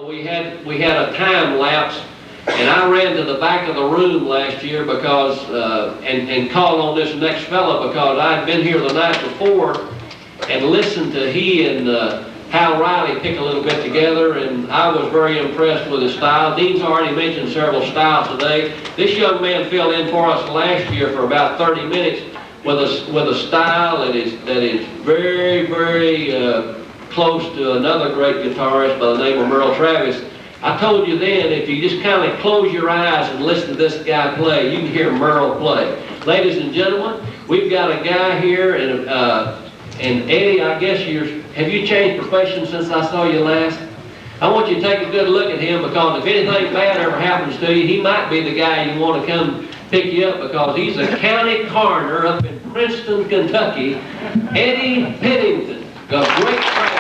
We had a time lapse, and I ran to the back of the room last year because and called on this next fella because I'd been here the night before and listened to he and Hal Riley pick a little bit together, and I was very impressed with his style. Dean's already mentioned several styles today. This young man filled in for us last year for about 30 minutes with a style that is very, very close to another great guitarist by the name of Merle Travis. I told you then, if you just kind of close your eyes and listen to this guy play, you can hear Merle play. Ladies and gentlemen, we've got a guy here, and Eddie, I guess have you changed professions since I saw you last? I want you to take a good look at him, because if anything bad ever happens to you, he might be the guy you want to come pick you up, because he's a county coroner up in Princeton, Kentucky. Eddie Pennington, a great friend.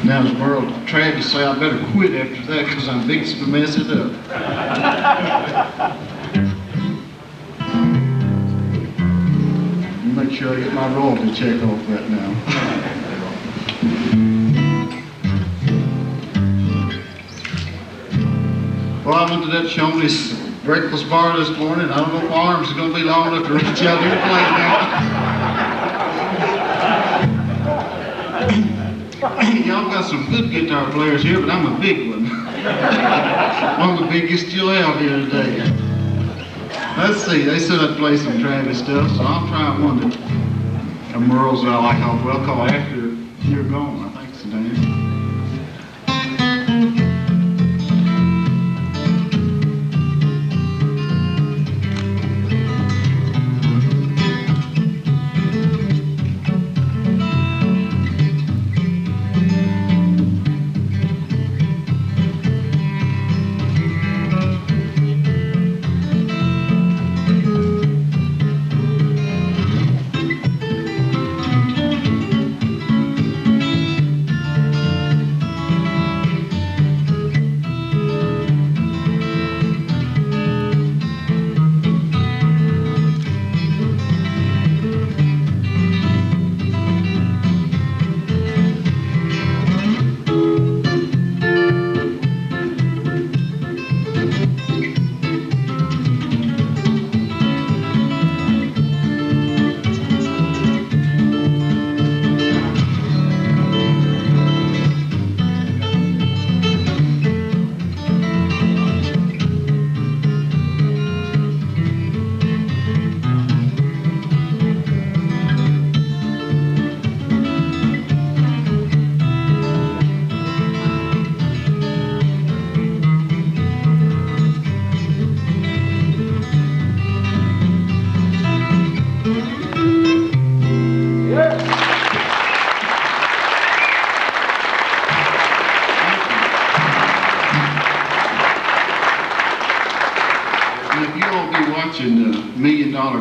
Now, as Merle Travis say, I better quit after that because I'm fixing to mess it up. Make sure I get my royalty check off that now. Well, I went to that Shoney's breakfast bar this morning. I don't know if my arms are going to be long enough to reach out here and play now. Y'all got some good guitar players here, but I'm a big one. One of the biggest you'll have here today. Let's see, they said I'd play some Travis stuff, so I'll try one that Merle's I like how well called After You're Gone, I think it's the name.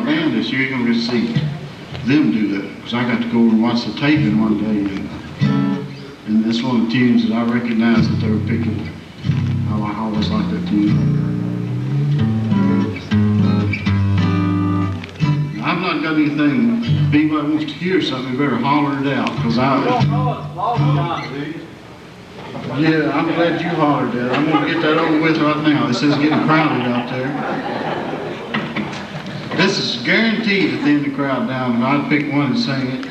Band this year, you're going to see them do that, because I got to go over and watch the taping one day, and that's one of the tunes that I recognized that they were picking. I always like that tune. I've not got anything. If anybody wants to hear something, you better holler it out, because I don't know it's long time, do you? Yeah, I'm glad you hollered that. I'm going to get that over with right now. It says getting crowded out there. This is guaranteed to thin the crowd down, and I'd pick one and sing it.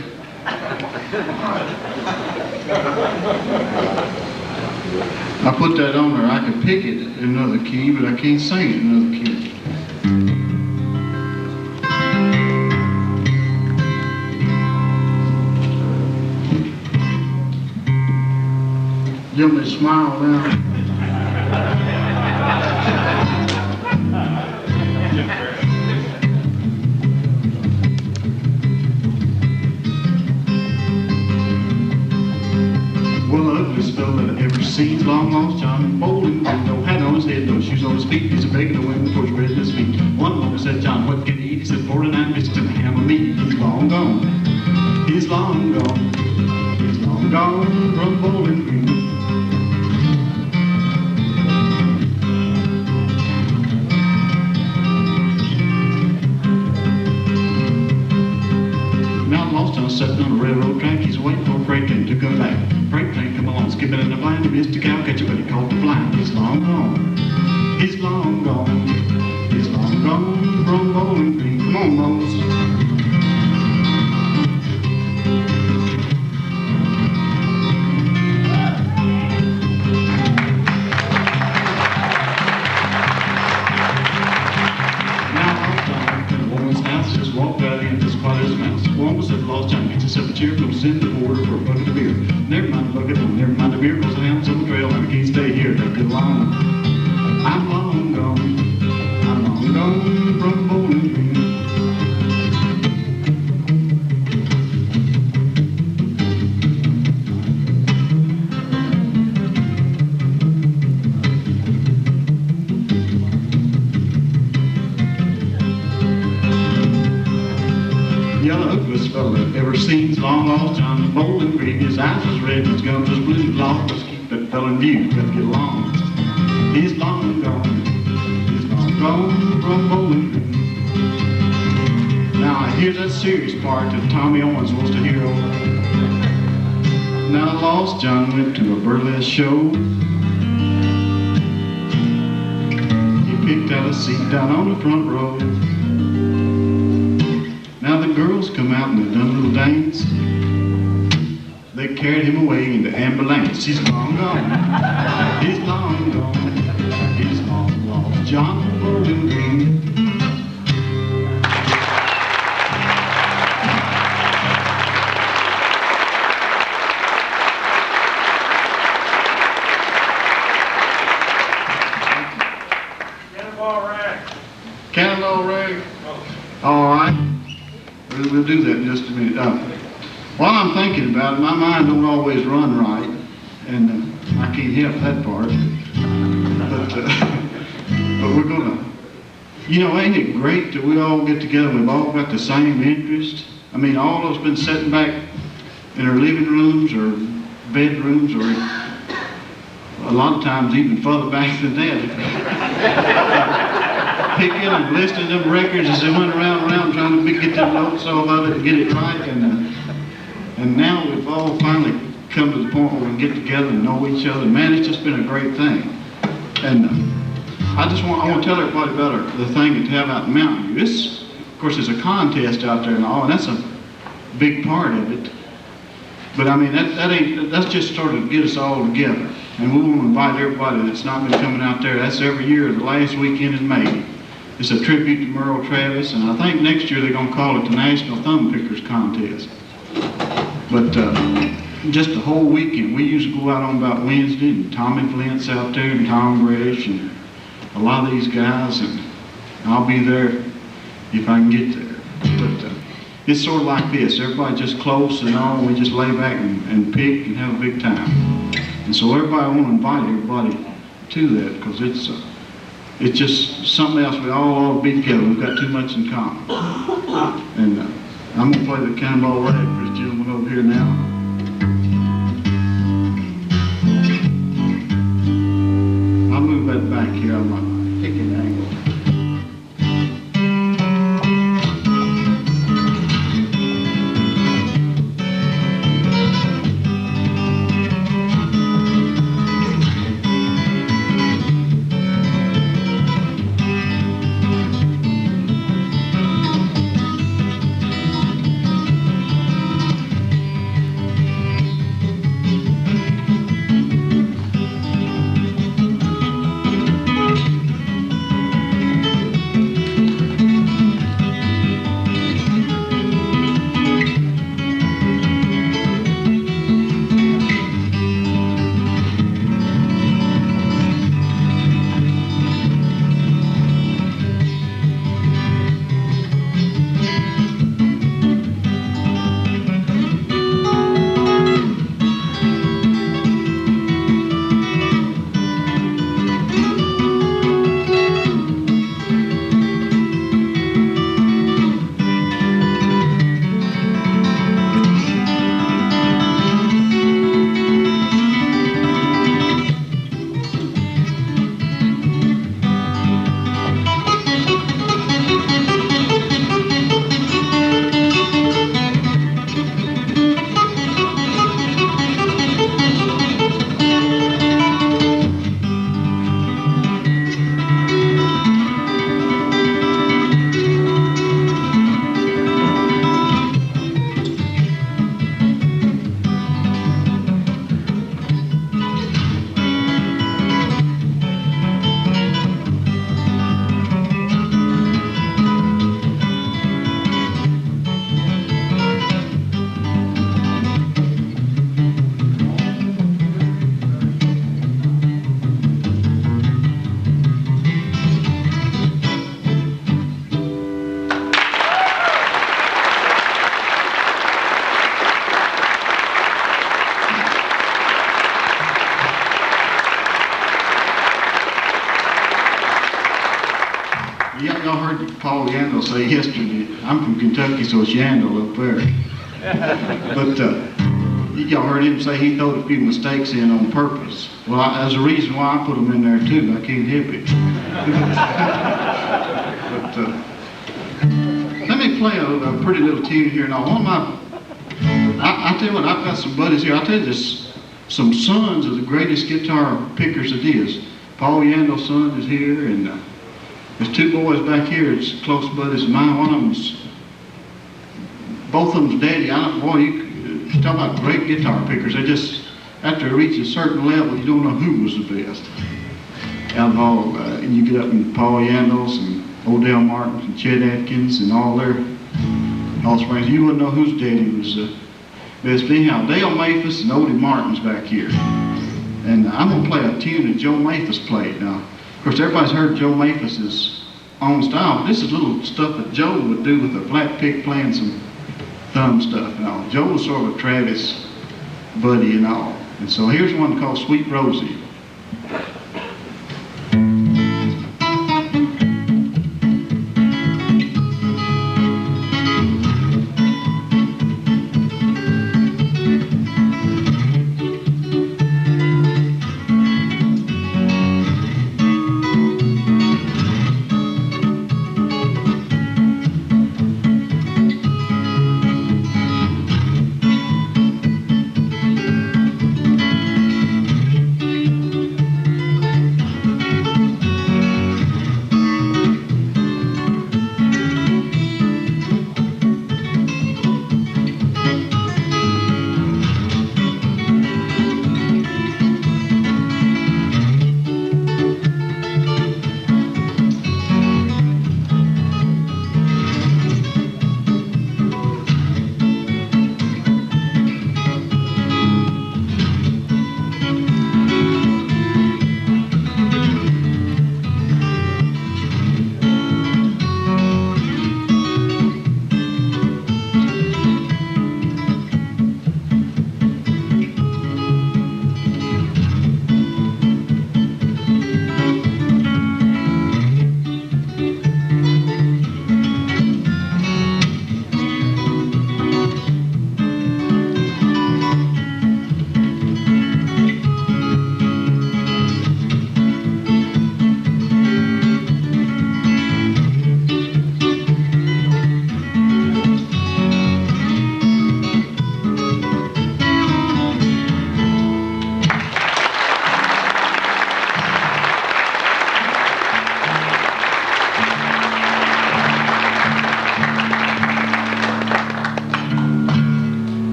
I put that on there. I could pick it in another key, but I can't sing it in another key. You want me to smile now? Scenes long lost John bowling, no hat on his head, no shoes on his feet. He's a begging the women for his bread and his feet. One moment said John, what can he eat? He said 49 biscuits and a ham of meat. He's long gone. He's long gone. He's long gone from Bowling Green. Mr. Cowcatcher, but he caught the fly. He's long gone. He's long gone. He's long gone from Bowling Green. Come on, Mose. Walked out in as quiet as a mouse. One was at the lost John gets himself a chair, goes in the border for a bucket of beer. Never mind the bucket, never mind the beer, goes the hounds on the trail, and I can't stay here. Gotta get along. I'm long gone. I'm long gone from Bowling Green. Fella ever seen's long lost John Bowling Green. His eyes was red, his gums was blue. Long must keep that fella in view. Gotta get along. He's long gone. He's long gone from Bowling Green. Now here's that serious part that Tommy Owens wants to hear over. Now Lost John went to a burlesque show. He picked out a seat down on the front row. Now the girls come out and they done a little dance. They carried him away in the ambulance. He's long gone. He's long gone. He's long lost John Bowling Green. Cannonball rag. Cannonball rag. All right. We'll do that in just a minute. While I'm thinking about it, my mind don't always run right, and I can't help that part. But we're gonna, ain't it great that we all get together and we've all got the same interest? I mean, all of us been sitting back in our living rooms or bedrooms or a lot of times even further back than that. Picking and listening to them records as they went around trying to get them notes all of it and get it right. And now we've all finally come to the point where we can get together and know each other. Man, it's just been a great thing. And I want to tell everybody about the thing that they have out in Mountain View. Of course, there's a contest out there and all, and that's a big part of it. But I mean, that's just sort of get us all together. And we want to invite everybody that's not been coming out there. That's every year, the last weekend in May. It's a tribute to Merle Travis, and I think next year they're going to call it the National Thumb Pickers Contest. But just the whole weekend, we usually go out on about Wednesday, and Tommy Flint's out there, and Tom Grish, and a lot of these guys, and I'll be there if I can get there. But it's sort of like this. Everybody just close and all, and we just lay back and pick and have a big time. And so everybody, I want to invite everybody to that, because it's just something else we all ought to be together. We've got too much in common. And I'm going to play the Cannonball Rag for this gentleman over here now. I'll move that back here. I'm not picking angle. Y'all heard Paul Yandel say yesterday, I'm from Kentucky, so it's Yandel up there. But y'all heard him say he throw a few mistakes in on purpose. Well, there's a reason why I put them in there too. I can't help it. But let me play a pretty little tune here. Now, I tell you what, I've got some buddies here. I'll tell you this, some sons of the greatest guitar pickers it is. Paul Yandel's son is here, and there's two boys back here. It's close buddies of mine. One of them's, both of them's daddy. Boy, you talk about great guitar pickers. They just, after they reach a certain level, you don't know who was the best. Out of all, and you get up in Paul Yandel's and Odell Martin's and Chet Atkins and all their offspring, you wouldn't know whose daddy was best. Anyhow, Dale Mathis and Odie Martin's back here. And I'm going to play a tune that Joe Mathis played. Now, of course, everybody's heard Joe Mathis's own style, but this is little stuff that Joe would do with a flat pick playing some thumb stuff and all. Joe was sort of a Travis buddy and all. And so here's one called Sweet Rosie.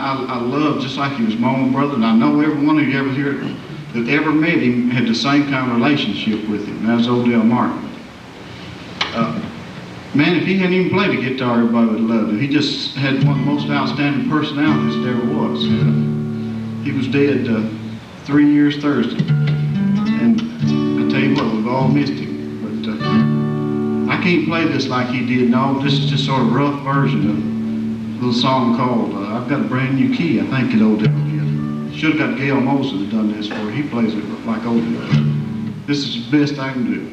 I love, just like he was my own brother, and I know every one of you ever here that ever met him had the same kind of relationship with him. That was Odell Martin. Man, if he hadn't even played the guitar, everybody would have loved him. He just had one of the most outstanding personalities there ever was. He was dead 3 years Thursday, and I tell you what, we've all missed him. But I can't play this like he did. No, this is just sort of a rough version of a little song called I've Got a Brand New Key, I think it Odell did. Should have got Gail Moses done this for. He plays it like Odell. This is the best I can do.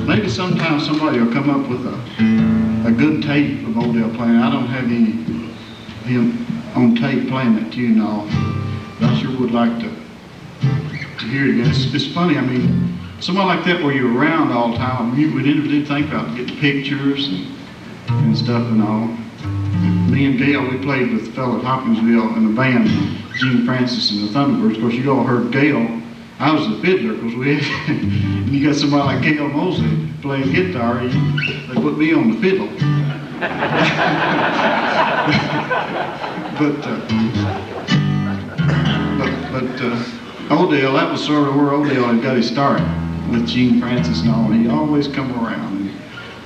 maybe sometime somebody will come up with a good tape of Odell playing. I don't have any him on tape playing that tune all, but I sure would like to hear it again. It's funny, I mean, somebody like that where you're around all the time, we never did think about getting pictures and stuff and all. Me and Gail, we played with the fellow at Hopkinsville in the band, Gene Francis and the Thunderbirds. Of course, you all heard Gail. I was the fiddler, because we had, and you got somebody like Gail Mosley playing guitar, they put me on the fiddle. but Odell, that was sort of where Odell had got his start with Gene Francis and all. He always come around, and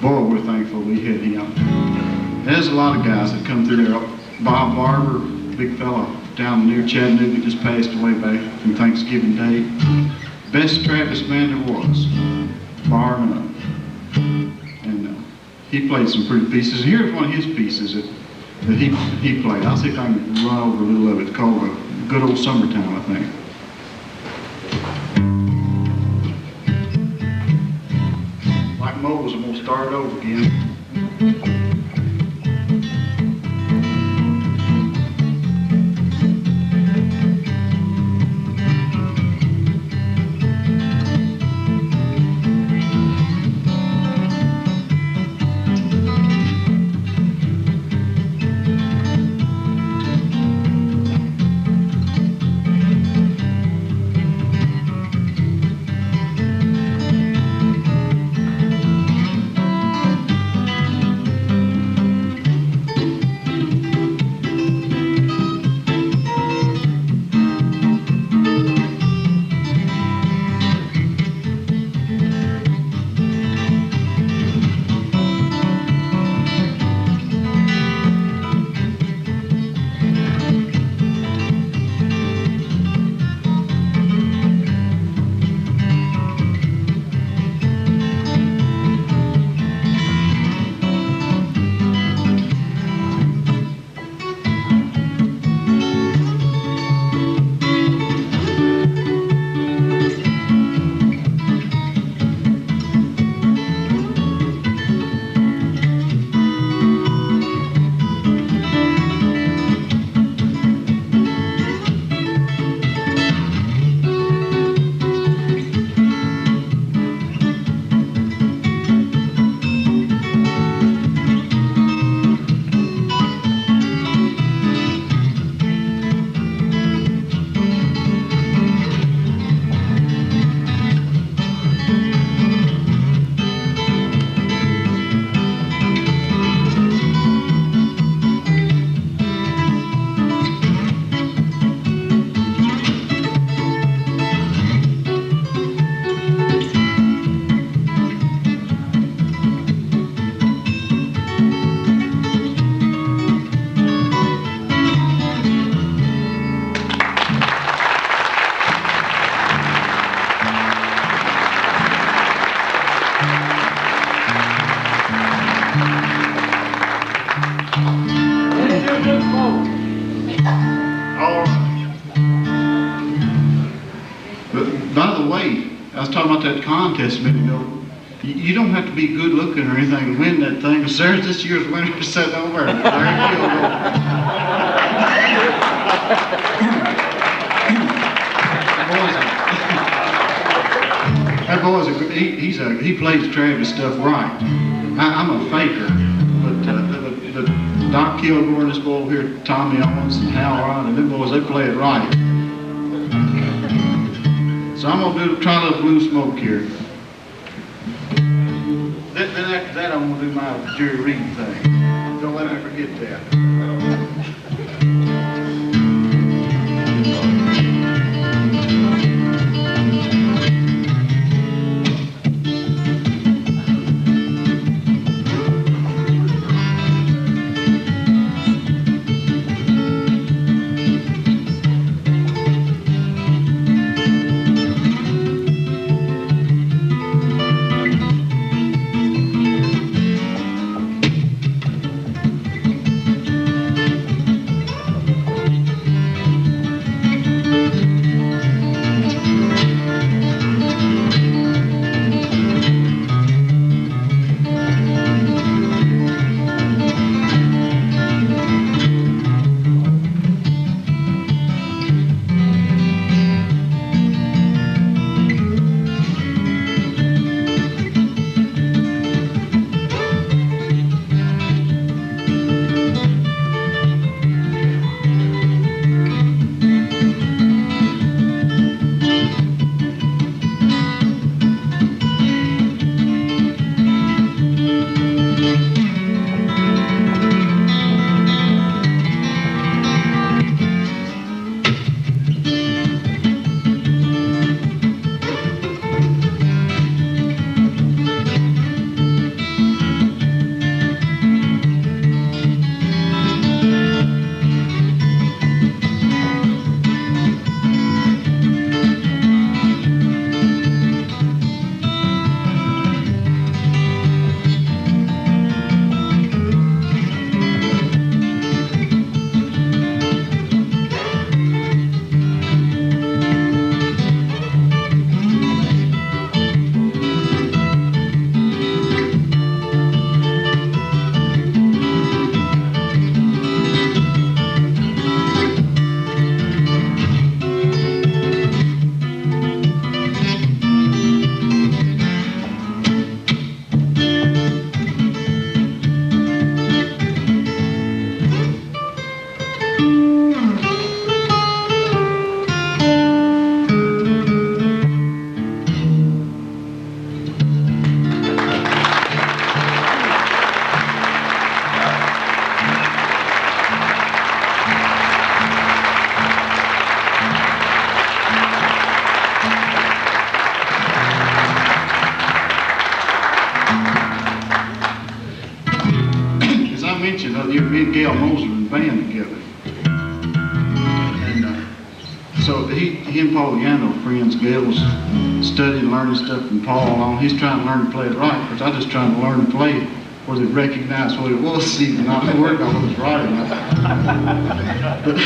boy, we're thankful we had him. There's a lot of guys that come through there. Bob Barber, big fella down near Chattanooga, just passed away back from Thanksgiving Day. Best Travis band there was, bar none. And he played some pretty pieces. And here's one of his pieces that he played. I'll see if I can run over a little of it. It's called Good Old Summertime, I think. Like Moses, I'm gonna start it over again. I was talking about that contest a minute ago. You don't have to be good looking or anything to win that thing. There's this year's winner sitting over there. That boy's he plays Travis stuff right. I'm a faker, but Doc Kilgore and this boy over here, Tommy Owens and Hal Ryan, and them boys, they play it right. So I'm gonna try a little blue smoke here. Then after that, I'm gonna do my Jerry Reed thing. Don't let me forget that. have no friends. Gail was studying, learning stuff from Paul. He's trying to learn to play it right, because I just trying to learn to play where they recognize what it was, see, and I didn't work on what was right. But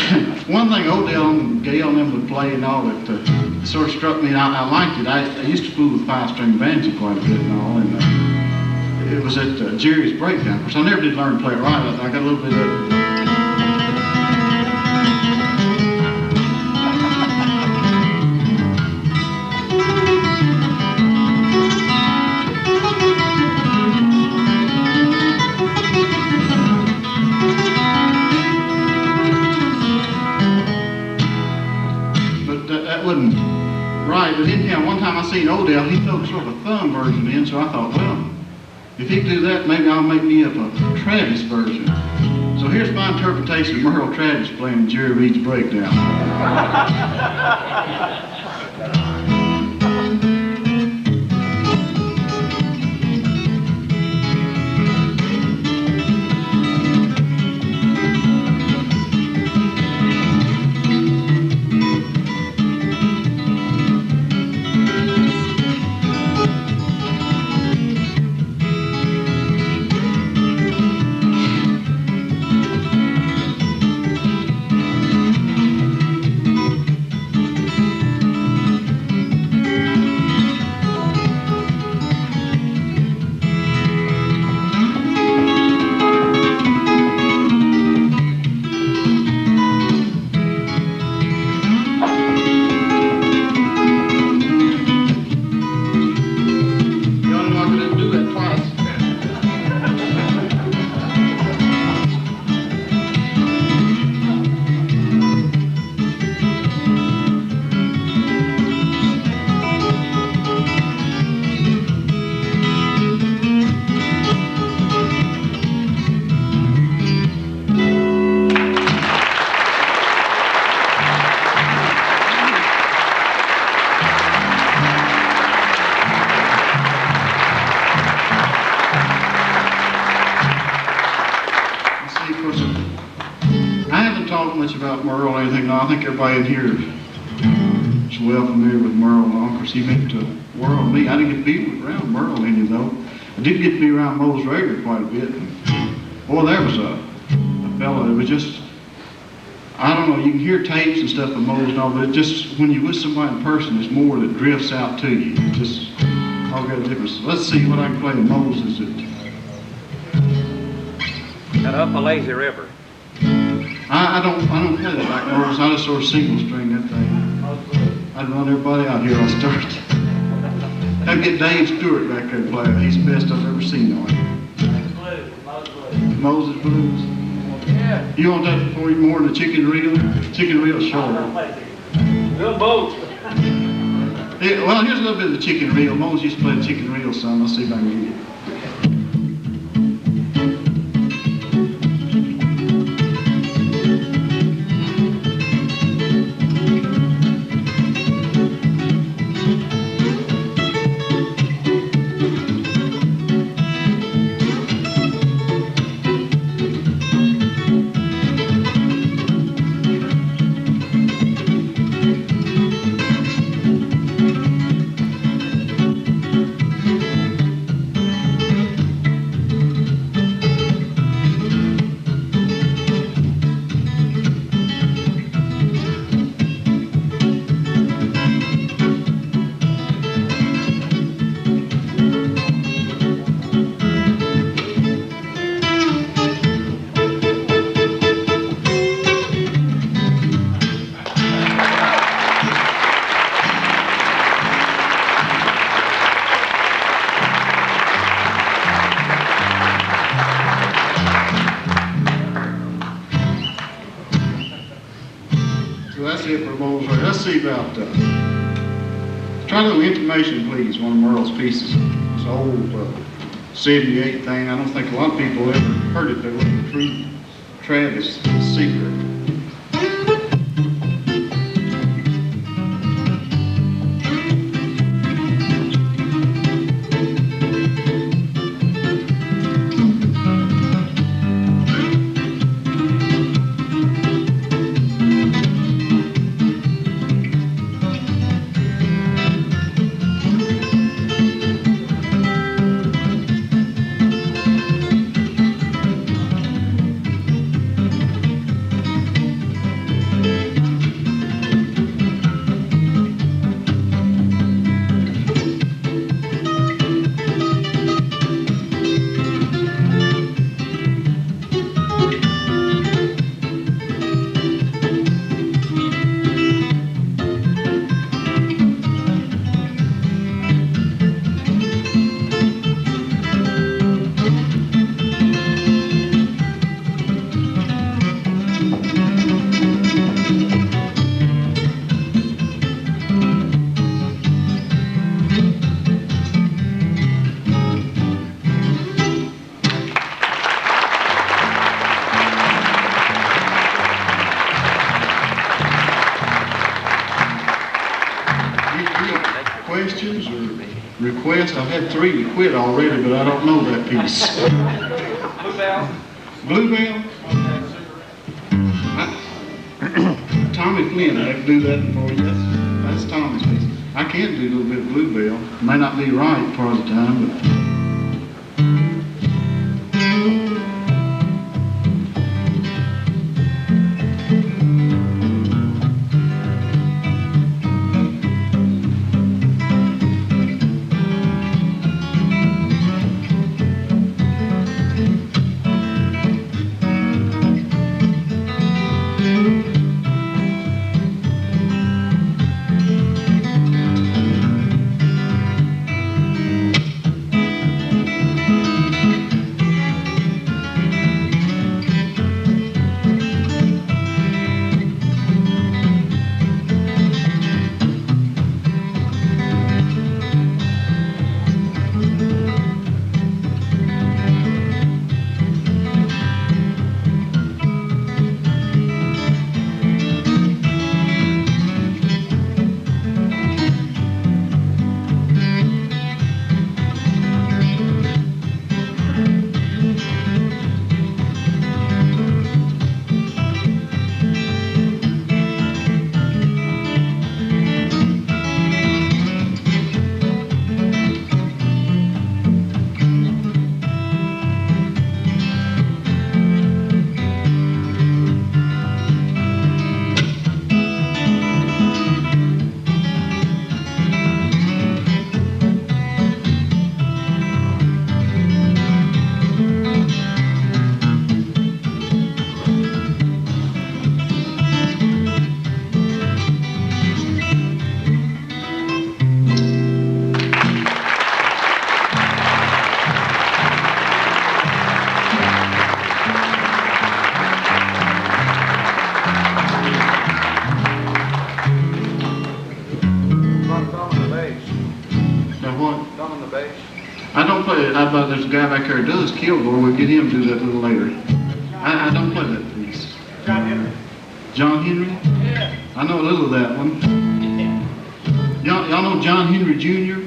one thing Odell and Gail and them would play and all that sort of struck me, and I liked it. I used to fool with five-string banjo quite a bit and all, and it was at Jerry's Breakdown. Of course, I never did learn to play it right. I got a little bit of it. Right, but anyhow, one time I seen Odell, he threw sort of a thumb version in, so I thought, well, if he can do that, maybe I'll make me up a Travis version. So here's my interpretation of Merle Travis playing Jerry Reed's Breakdown. Much about Merle or anything. No, I think everybody in here is well familiar with Merle. Of course, he meant the world to me. I didn't get to be around Merle any though. I did get to be around Mose Rager quite a bit. Boy, there was a fellow that was just, I don't know, you can hear tapes and stuff of Mose and all, but it just, when you're with somebody in person, there's more that drifts out to you. It just all got a difference. Let's see what I can play with Moses. Got Up a Lazy River. I don't play that like Moses. I just sort of single string that thing. I'd run everybody out here on start. I'd get Dave Stewart back there to play it. He's the best I've ever seen on it. Moses Blues. Yeah. You want that for you more than the chicken reel? Chicken reel short. Good boat. Yeah, well, here's a little bit of the chicken reel. Moses used to play the chicken reel some. Let's see if I can get it. Let's see about, try a little Information Please, one of Merle's pieces. It's an old 78 thing. I don't think a lot of people ever heard it. They were a true Travis secret. Any questions or requests? I've had 3 to quit already, but I don't know that piece. Bluebell. Bluebell? Tommy Flynn, I can do that for you. That's Tommy's piece. I can do a little bit of Bluebell. May not be right part of the time, but. There's a guy back there who does Kilgore. We'll get him to do that a little later. I don't play that piece. John Henry. John Henry? Yeah. I know a little of that one. Y'all know John Henry Jr.?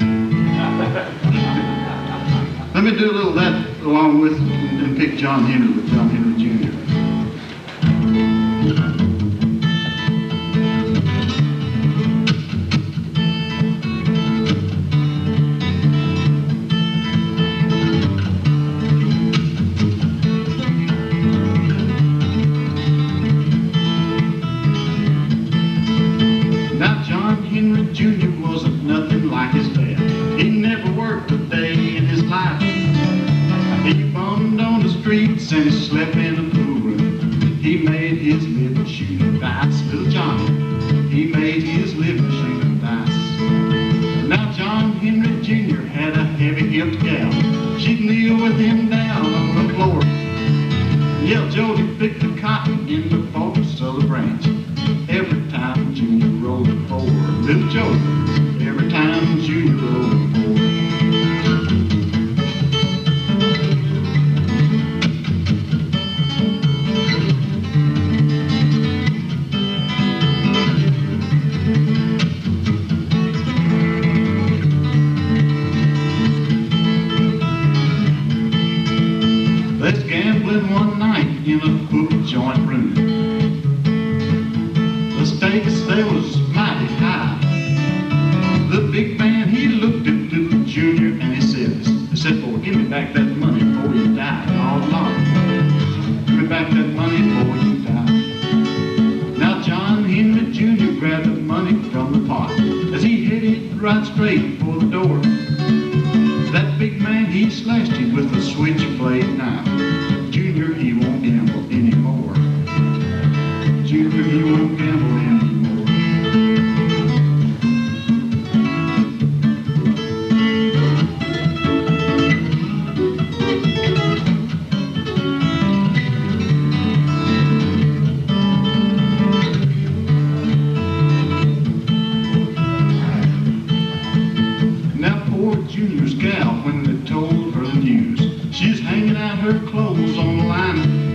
Let me do a little of that along with and pick John Henry with John Henry Jr. And he slept in a pool room. He made his living shooting dice. Little Johnny, he made his living shooting dice. Now John Henry Jr. had a heavy-hipped gal. She'd kneel with him down on the floor. Yeah, Jody picked the cotton in the focus of the branch. Every time Junior rolled it forward. Little Jody, every time Junior rolled it forward. One night in a hook joint room. The stakes, they was mighty high. The big man, he looked at little Junior and he said, boy, give me back that money before you die. Oh, Lord, give me back that money before you die. Now John Henry Jr. grabbed the money from the pot as he headed right straight for the door. That big man, he slashed him with a switchblade knife. Junior, he won't gamble anymore. Junior, he won't gamble anymore. Now poor Junior's gal, when they told her the news, she's hanging out her clothes on the line.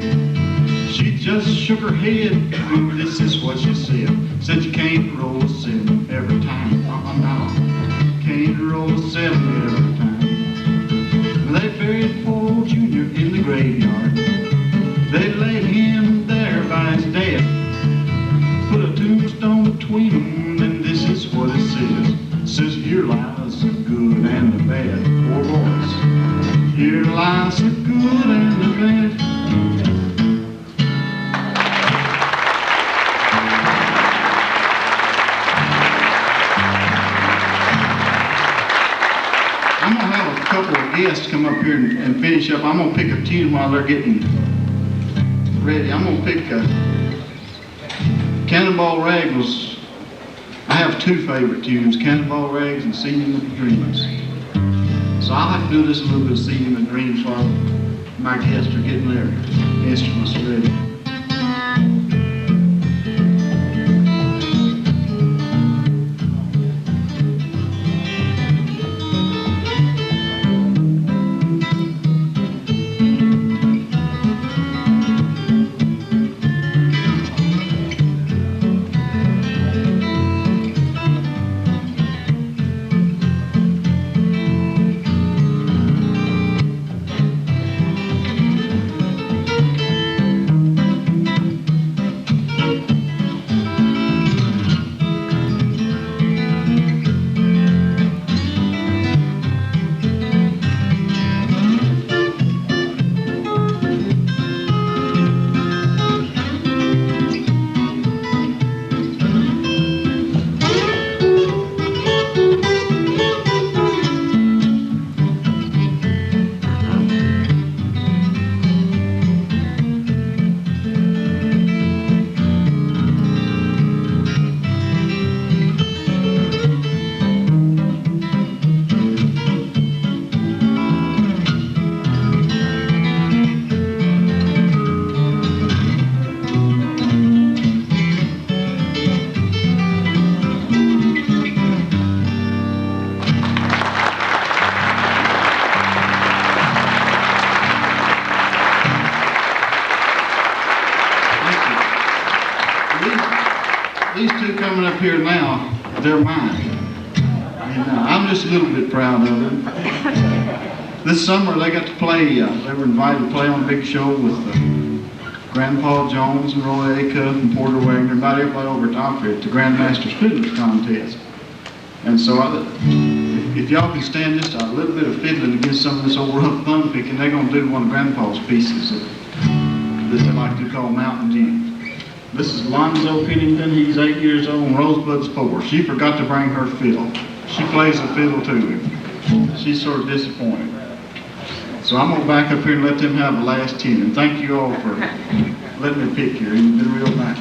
She just shook her head, and this is what she said. Said you can't roll a 7 every time. Here lies the good and the bad, poor boys. Here lies the good and the bad. I'm gonna have a couple of guests come up here and finish up. I'm gonna pick a tune while they're getting ready. I'm gonna pick Cannonball Rag was, I have two favorite tunes, Cannonball Rags and Singing with the Dreamers. So I like to do this a little bit of Singing with the Dreams while my guests are getting their instruments ready. These two coming up here now, they're mine. And I'm just a little bit proud of them. This summer they got to play, they were invited to play on a big show with Grandpa Jones and Roy Acuff and Porter Wagner, about everybody over at Opry at the Grandmaster's Fiddlers Contest. And so if y'all can stand just a little bit of fiddling against some of this old rough thumb picking, they're going to do one of Grandpa's pieces that they like to call Mountain Dew. This is Lonzo Pennington. He's 8 years old and Rosebud's 4. She forgot to bring her fiddle. She plays the fiddle too. She's sort of disappointed. So I'm going to back up here and let them have the last tune. And thank you all for letting me pick here. You've been real nice.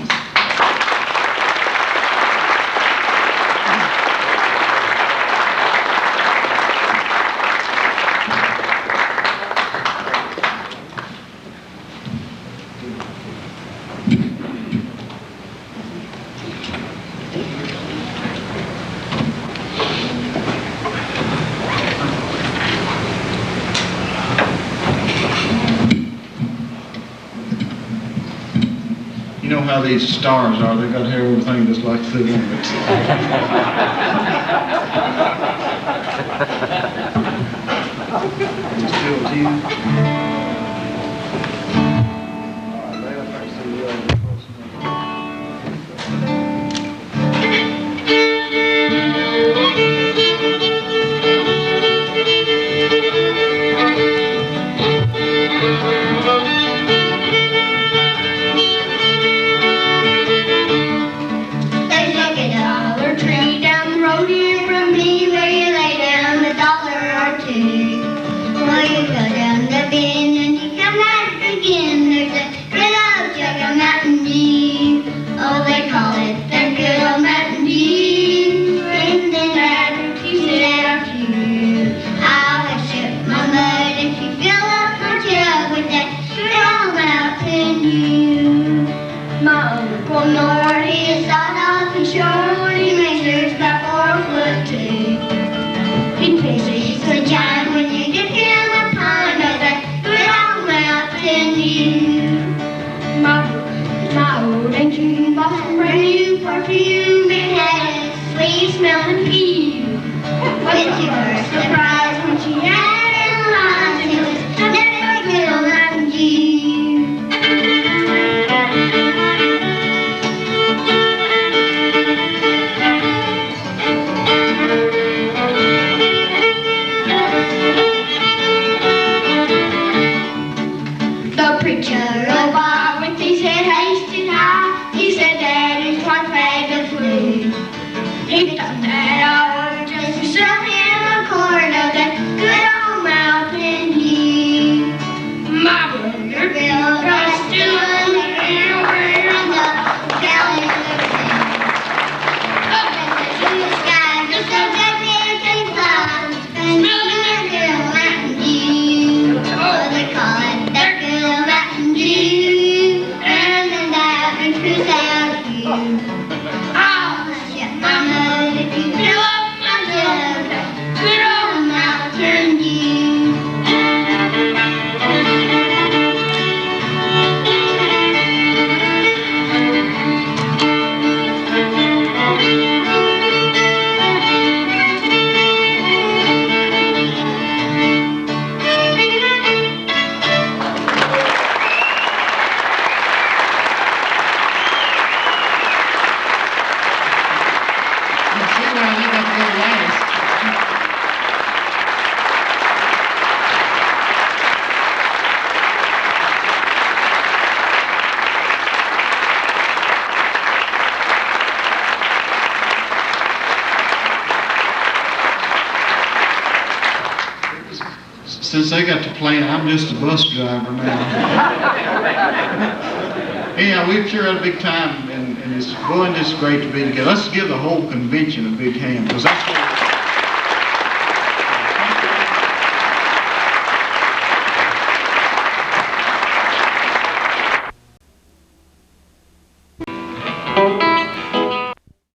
You know how these stars are, they got to have everything just like fit in it. Still a team? since they got to play, I'm just a bus driver now. Yeah, we've sure had a big time, and it's, boy, and it's great to be together. Let's give the whole convention a big hand, because that's what